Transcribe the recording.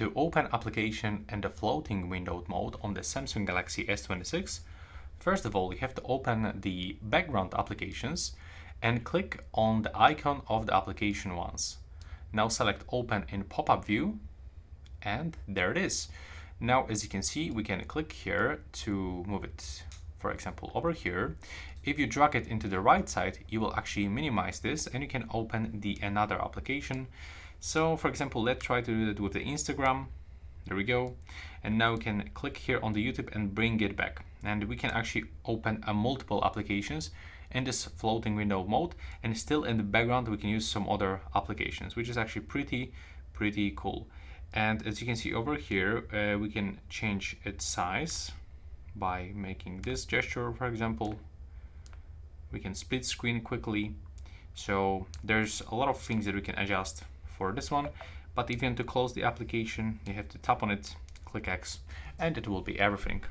To open application in the floating window mode on the Samsung Galaxy S26, first of all, you have to open the background applications and click on the icon of the application once. Now select Open in pop-up view, and there it is. Now, as you can see, we can click here to move it, for example, over here. If you drag it into the right side, you will actually minimize this and you can open the another application. So for example, let's try to do it with the Instagram. There we go. And now we can click here on the YouTube and bring it back. And we can actually open multiple applications in this floating window mode, and still in the background we can use some other applications, which is actually pretty cool. And as you can see over here, we can change its size by making this gesture, for example. We can split screen quickly. So there's a lot of things that we can adjust for this one. But if you want to close the application, you have to tap on it, click X, and it will be everything.